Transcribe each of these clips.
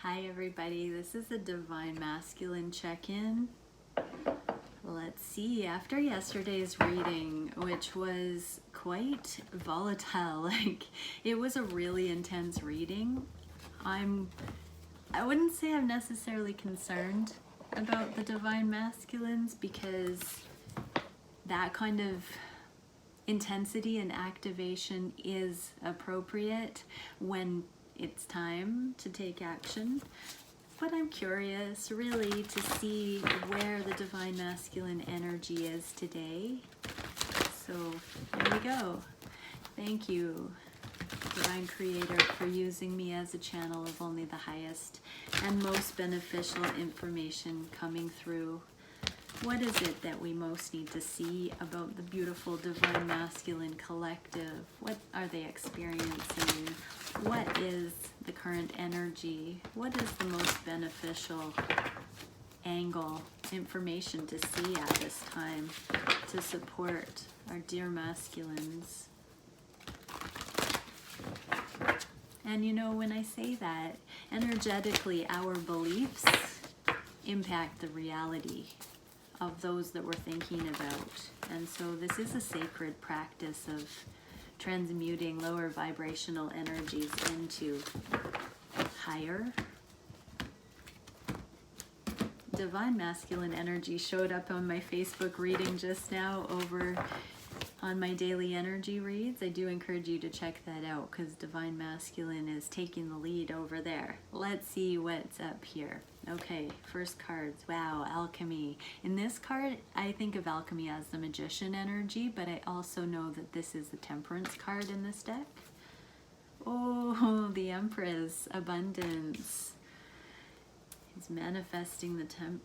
Hi everybody, this is a Divine Masculine check-in. Let's see, after yesterday's reading, which was quite volatile, it was a really intense reading. I wouldn't say I'm necessarily concerned about the Divine Masculines because that kind of intensity and activation is appropriate when it's time to take action. But I'm curious really to see where the Divine Masculine energy is today. So here we go. Thank you, Divine Creator, for using me as a channel of only the highest and most beneficial information coming through. What is it that we most need to see about the beautiful Divine Masculine collective? What are they experiencing? What is the current energy? What is the most beneficial angle, information to see at this time to support our dear masculines? And you know, when I say that, energetically, our beliefs impact the reality of those that we're thinking about. And so this is a sacred practice of transmuting lower vibrational energies into higher. Divine Masculine energy showed up on my Facebook reading just now over on my daily energy reads. I do encourage you to check that out because Divine Masculine is taking the lead over there. Let's see what's up here. Okay, first cards. Wow, alchemy. In this card, I think of alchemy as the magician energy, but I also know that this is the Temperance card in this deck. Oh, the Empress, abundance. He's manifesting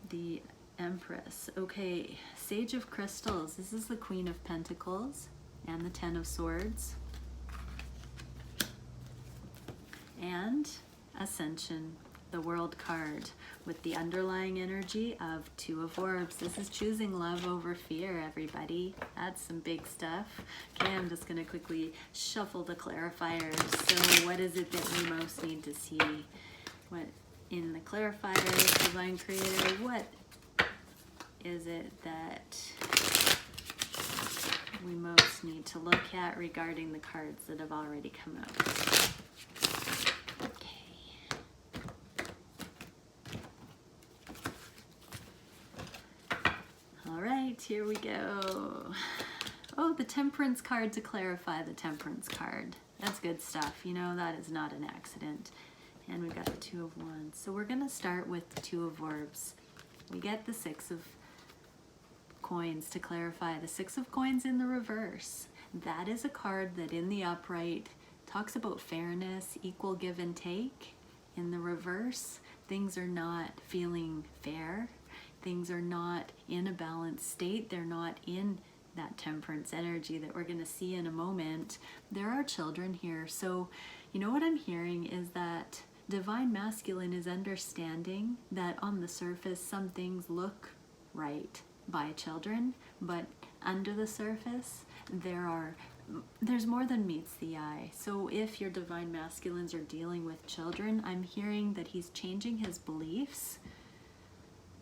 the Empress. Okay, Sage of Crystals. This is the Queen of Pentacles and the Ten of Swords. And Ascension, the World card, with the underlying energy of Two of Orbs. This is choosing love over fear, everybody. That's some big stuff. Okay, I'm just going to quickly shuffle the clarifiers. So what is it that we most need to see? What in the clarifiers, Divine Creator, what is it that we most need to look at regarding the cards that have already come out? All right, here we go. Oh, the Temperance card to clarify the Temperance card. That's good stuff. You know, that is not an accident. And we've got the Two of Wands. So we're going to start with the Two of Orbs. We get the Six of Coins to clarify. The Six of Coins in the reverse. That is a card that in the upright talks about fairness, equal give and take. In the reverse, things are not feeling fair. Things are not in a balanced state. They're not in that temperance energy that we're going to see in a moment. There are children here. So, you know what I'm hearing is that Divine Masculine is understanding that on the surface, some things look right by children, but under the surface, there's more than meets the eye. So if your Divine Masculines are dealing with children, I'm hearing that he's changing his beliefs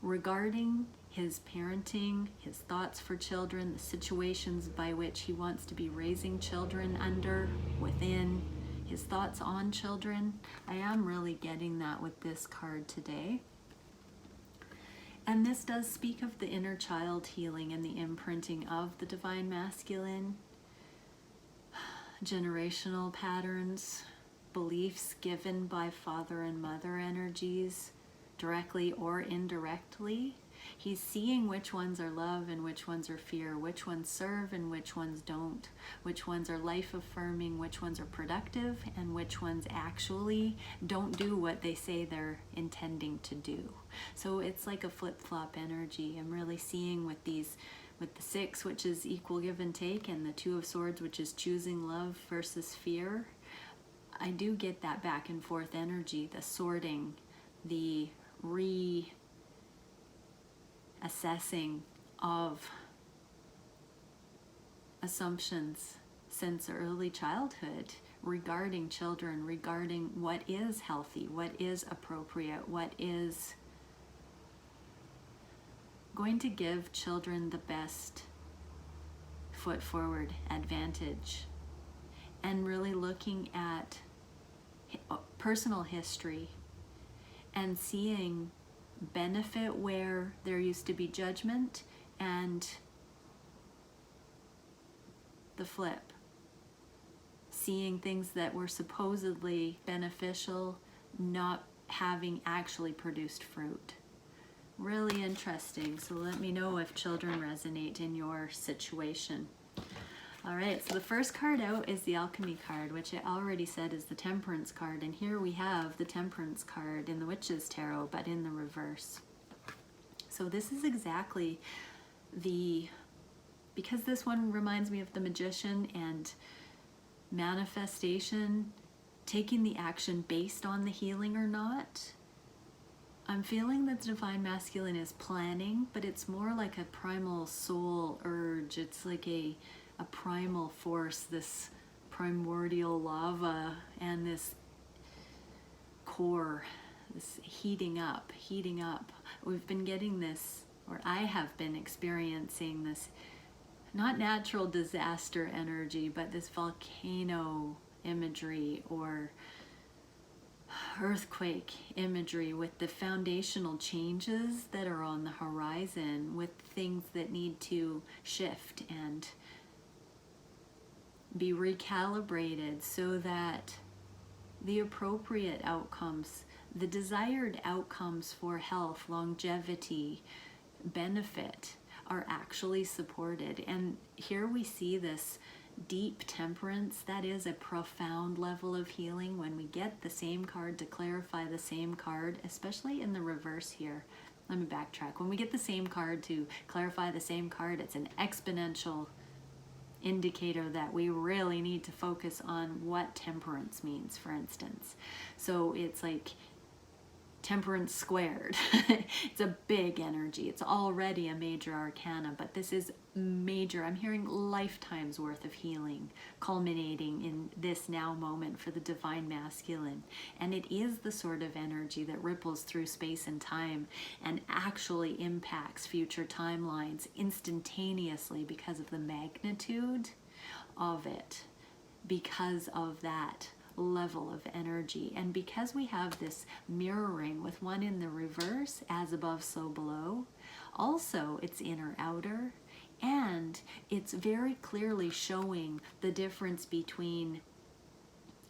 regarding his parenting, his thoughts for children, the situations by which he wants to be raising children under, within, his thoughts on children. I am really getting that with this card today. And this does speak of the inner child healing and the imprinting of the Divine Masculine, generational patterns, beliefs given by father and mother energies, directly or indirectly. He's seeing which ones are love and which ones are fear, which ones serve and which ones don't, which ones are life-affirming, which ones are productive, and which ones actually don't do what they say they're intending to do. So it's like a flip-flop energy. I'm really seeing with the Six, which is equal give and take, and the Two of Swords, which is choosing love versus fear. I do get that back and forth energy, the sorting, the reassessing of assumptions since early childhood, regarding children, regarding what is healthy, what is appropriate, what is going to give children the best foot forward advantage, and really looking at personal history and seeing benefit where there used to be judgment, and the flip, seeing things that were supposedly beneficial not having actually produced fruit. Really interesting. So let me know if children resonate in your situation. All right, so the first card out is the Alchemy card, which I already said is the Temperance card. And here we have the Temperance card in the Witch's Tarot, but in the reverse. So this is exactly because this one reminds me of the Magician and manifestation, taking the action based on the healing or not. I'm feeling that the Divine Masculine is planning, but it's more like a primal soul urge. It's like a primal force, this primordial lava, and this core, this heating up. We've been getting this, or I have been experiencing this, not natural disaster energy, but this volcano imagery or earthquake imagery, with the foundational changes that are on the horizon, with things that need to shift and be recalibrated so that the appropriate outcomes, the desired outcomes for health, longevity, benefit are actually supported. And here we see this deep temperance. That is a profound level of healing. When we get the same card to clarify the same card, especially in the reverse here, let me backtrack. When we get the same card to clarify the same card, it's an exponential indicator that we really need to focus on what temperance means, for instance. So it's like temperance squared. It's a big energy. It's already a major arcana, but this is major. I'm hearing lifetimes worth of healing culminating in this now moment for the Divine Masculine. And it is the sort of energy that ripples through space and time and actually impacts future timelines instantaneously because of the magnitude of it, because of that level of energy. And because we have this mirroring with one in the reverse, as above so below, also it's inner outer, and it's very clearly showing the difference between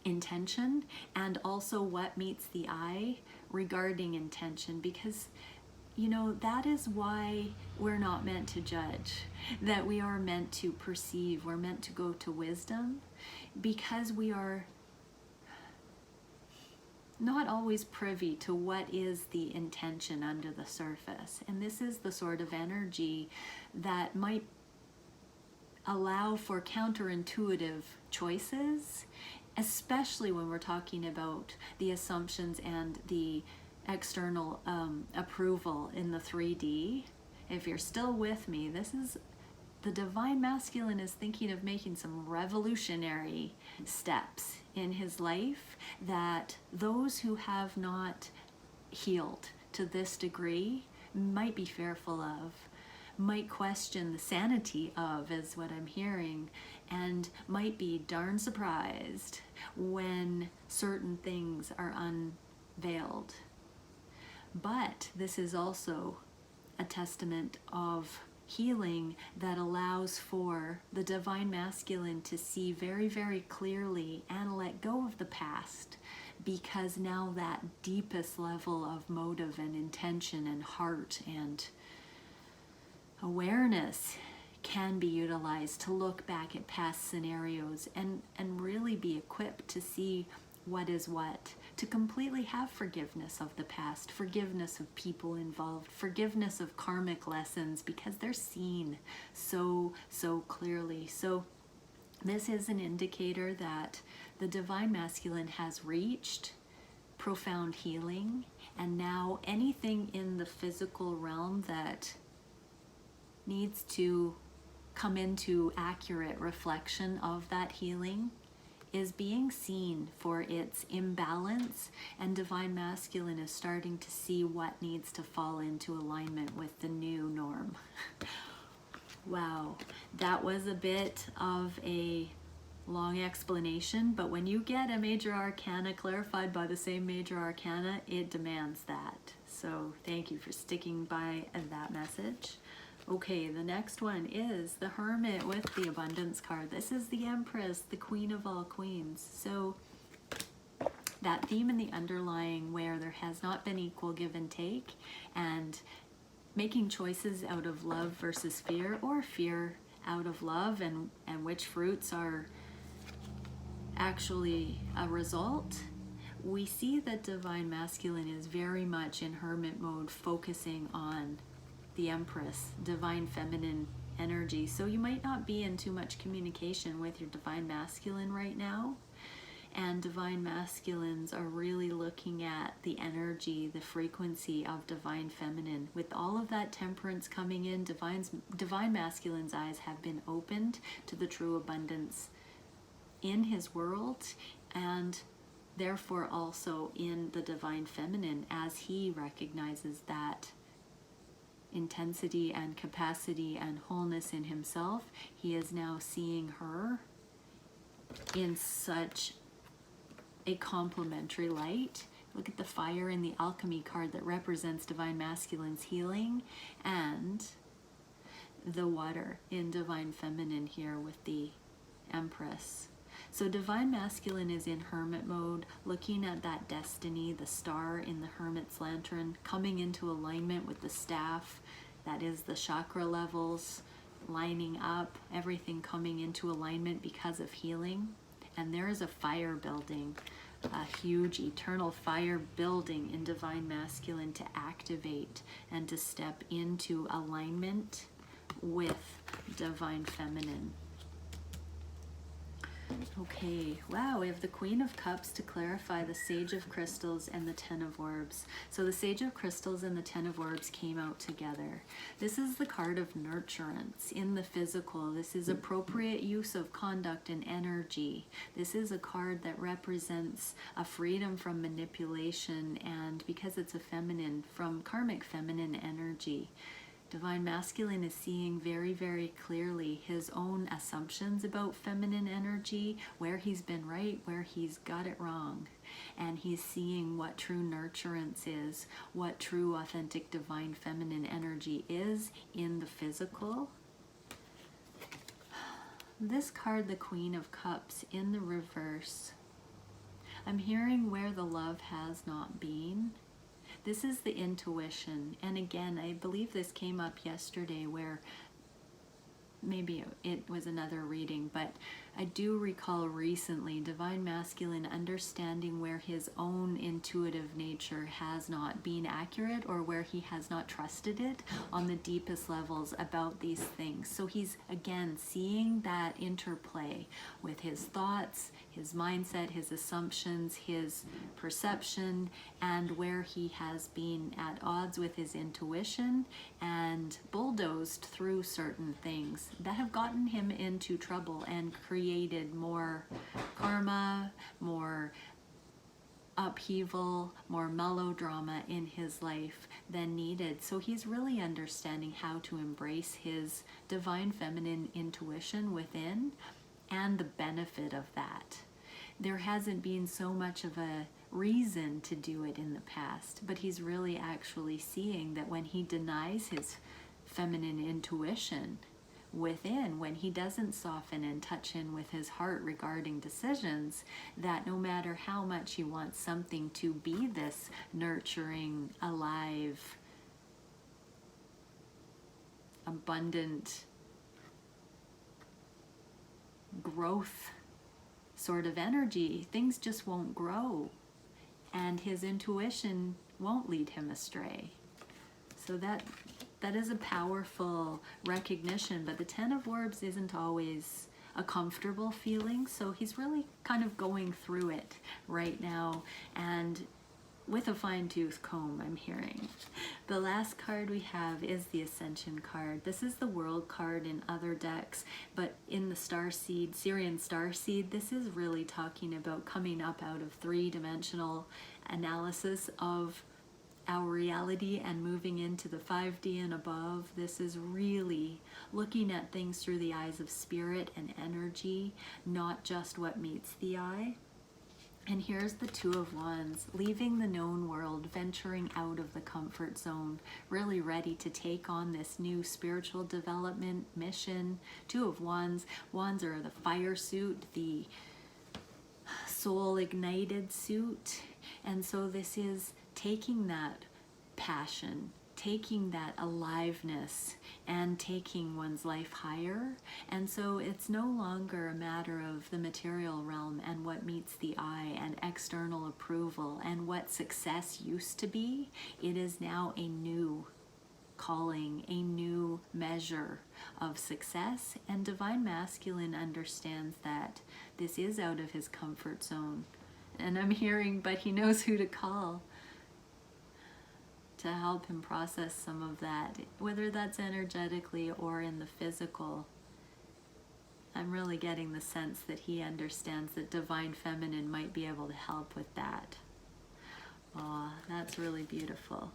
intention and also what meets the eye regarding intention, because you know, that is why we're not meant to judge, that we are meant to perceive, we're meant to go to wisdom, because we are not always privy to what is the intention under the surface. And this is the sort of energy that might allow for counterintuitive choices, especially when we're talking about the assumptions and the external approval in the 3D. If you're still with me, this is the Divine Masculine is thinking of making some revolutionary steps in his life that those who have not healed to this degree might be fearful of, might question the sanity of, is what I'm hearing, and might be darn surprised when certain things are unveiled. But this is also a testament of healing that allows for the Divine Masculine to see very, very clearly and let go of the past, because now that deepest level of motive and intention and heart and awareness can be utilized to look back at past scenarios and really be equipped to see what is what, to completely have forgiveness of the past, forgiveness of people involved, forgiveness of karmic lessons, because they're seen so clearly. So this is an indicator that the Divine Masculine has reached profound healing, and now anything in the physical realm that needs to come into accurate reflection of that healing is being seen for its imbalance, and Divine Masculine is starting to see what needs to fall into alignment with the new norm. Wow, that was a bit of a long explanation, but when you get a major arcana clarified by the same major arcana, it demands that. So thank you for sticking by that message. Okay, the next one is the Hermit with the Abundance card. This is the Empress, the Queen of all queens. So that theme in the underlying where there has not been equal give and take, and making choices out of love versus fear, or fear out of love, and which fruits are actually a result. We see that Divine Masculine is very much in Hermit mode, focusing on the Empress, Divine Feminine energy. So you might not be in too much communication with your Divine Masculine right now. And Divine Masculines are really looking at the energy, the frequency of Divine Feminine. With all of that temperance coming in, Divine Masculine's eyes have been opened to the true abundance in his world, and therefore also in the Divine Feminine, as he recognizes that intensity and capacity and wholeness in himself. He is now seeing her in such a complementary light. Look at the fire in the Alchemy card that represents Divine Masculine's healing, and the water in Divine Feminine here with the Empress. So Divine Masculine is in Hermit mode, looking at that destiny, the star in the Hermit's lantern, coming into alignment with the staff, that is the chakra levels, lining up, everything coming into alignment because of healing. And there is a fire building, a huge eternal fire building in Divine Masculine to activate and to step into alignment with Divine Feminine. Okay, wow, we have the Queen of Cups to clarify the Sage of Crystals and the Ten of Orbs. So the Sage of Crystals and the Ten of Orbs came out together. This is the card of nurturance in the physical. This is appropriate use of conduct and energy. This is a card that represents a freedom from manipulation, and because it's a feminine, from karmic feminine energy. Divine Masculine is seeing very, very clearly his own assumptions about feminine energy, where he's been right, where he's got it wrong. And he's seeing what true nurturance is, what true authentic Divine Feminine energy is in the physical. This card, the Queen of Cups, in the reverse. I'm hearing where the love has not been. This is the intuition, and again, I believe this came up yesterday where maybe it was another reading, but I do recall recently Divine Masculine understanding where his own intuitive nature has not been accurate, or where he has not trusted it on the deepest levels about these things. So he's again seeing that interplay with his thoughts, his mindset, his assumptions, his perception, and where he has been at odds with his intuition and bulldozed through certain things that have gotten him into trouble and created more karma, more upheaval, more melodrama in his life than needed. So he's really understanding how to embrace his Divine Feminine intuition within and the benefit of that. There hasn't been so much of a reason to do it in the past, but he's really actually seeing that when he denies his feminine intuition within, when he doesn't soften and touch in with his heart regarding decisions, that no matter how much he wants something to be this nurturing, alive, abundant growth sort of energy, things just won't grow, and his intuition won't lead him astray. So that is a powerful recognition, but the Ten of Orbs isn't always a comfortable feeling, so he's really kind of going through it right now, and with a fine-tooth comb, I'm hearing. The last card we have is the Ascension card. This is the World card in other decks, but in the Starseed, Sirian Starseed, this is really talking about coming up out of three-dimensional analysis of our reality and moving into the 5D and above. This is really looking at things through the eyes of spirit and energy, not just what meets the eye. And here's the Two of Wands, leaving the known world, venturing out of the comfort zone, really ready to take on this new spiritual development mission. Two of Wands. Wands are the fire suit, the soul ignited suit. And so this is taking that passion, taking that aliveness, and taking one's life higher. And so it's no longer a matter of the material realm and what meets the eye and external approval and what success used to be. It is now a new calling, a new measure of success. And Divine Masculine understands that this is out of his comfort zone. And I'm hearing, but he knows who to call to help him process some of that, whether that's energetically or in the physical. I'm really getting the sense that he understands that Divine Feminine might be able to help with that. Oh, that's really beautiful.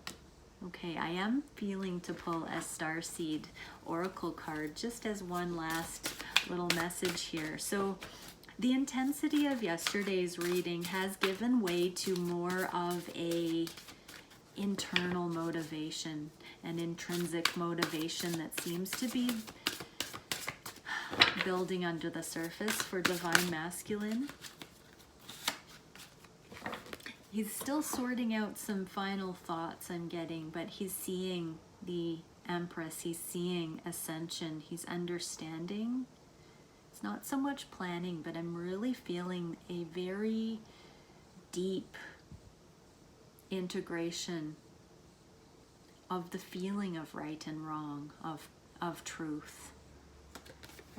Okay, I am feeling to pull a Starseed Oracle card just as one last little message here. So the intensity of yesterday's reading has given way to more of a internal motivation, an intrinsic motivation that seems to be building under the surface for Divine Masculine. He's still sorting out some final thoughts I'm getting, but he's seeing the Empress, he's seeing Ascension, he's understanding. It's not so much planning, but I'm really feeling a very deep integration of the feeling of right and wrong, of truth.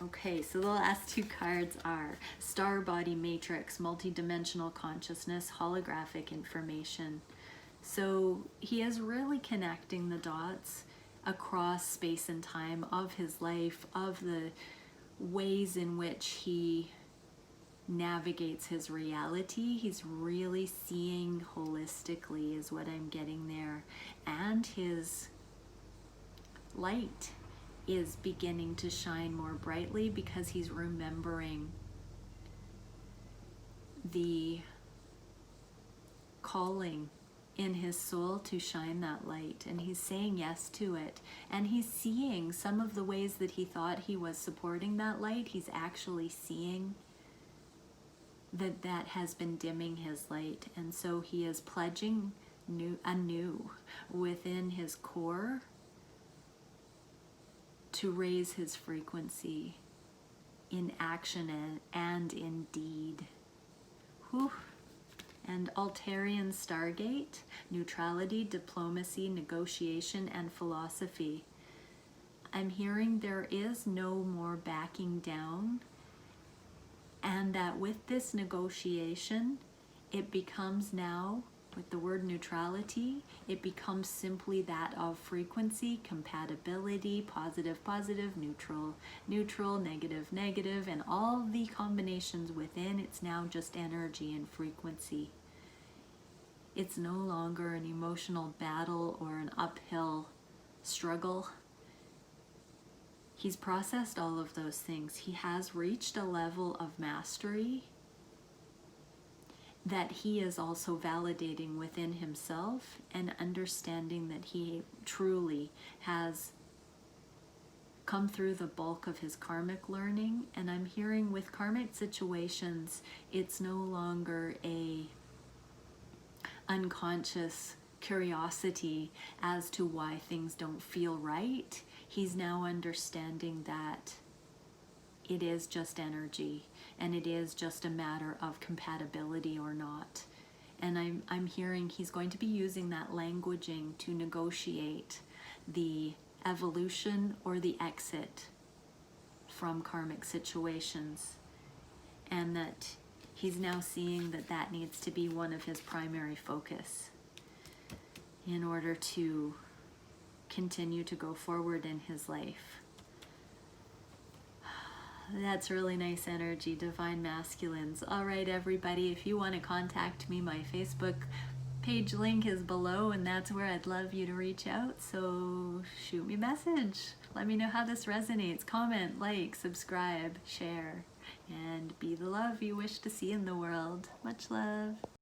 Okay, so the last two cards are Star Body Matrix, multidimensional consciousness, holographic information. So he is really connecting the dots across space and time of his life, of the ways in which he navigates his reality. He's really seeing holistically is what I'm getting there. And his light is beginning to shine more brightly because he's remembering the calling in his soul to shine that light, and he's saying yes to it, and he's seeing some of the ways that he thought he was supporting that light. He's actually seeing that has been dimming his light, and so he is pledging anew within his core to raise his frequency in action and in deed. Whew. And Altarian Stargate, neutrality, diplomacy, negotiation, and philosophy. I'm hearing there is no more backing down, and that with this negotiation, it becomes now, with the word neutrality, it becomes simply that of frequency, compatibility, positive, positive, neutral, neutral, negative, negative, and all the combinations within. It's now just energy and frequency. It's no longer an emotional battle or an uphill struggle. He's processed all of those things. He has reached a level of mastery that he is also validating within himself and understanding that he truly has come through the bulk of his karmic learning. And I'm hearing with karmic situations, it's no longer a unconscious curiosity as to why things don't feel right. He's now understanding that it is just energy, and it is just a matter of compatibility or not. And I'm hearing he's going to be using that languaging to negotiate the evolution or the exit from karmic situations, and that he's now seeing that that needs to be one of his primary focus. in order to continue to go forward in his life. That's really nice energy, Divine Masculines. All right, everybody, if you want to contact me, my Facebook page link is below, and that's where I'd love you to reach out. So shoot me a message. Let me know how this resonates. Comment, like, subscribe, share, and be the love you wish to see in the world. Much love.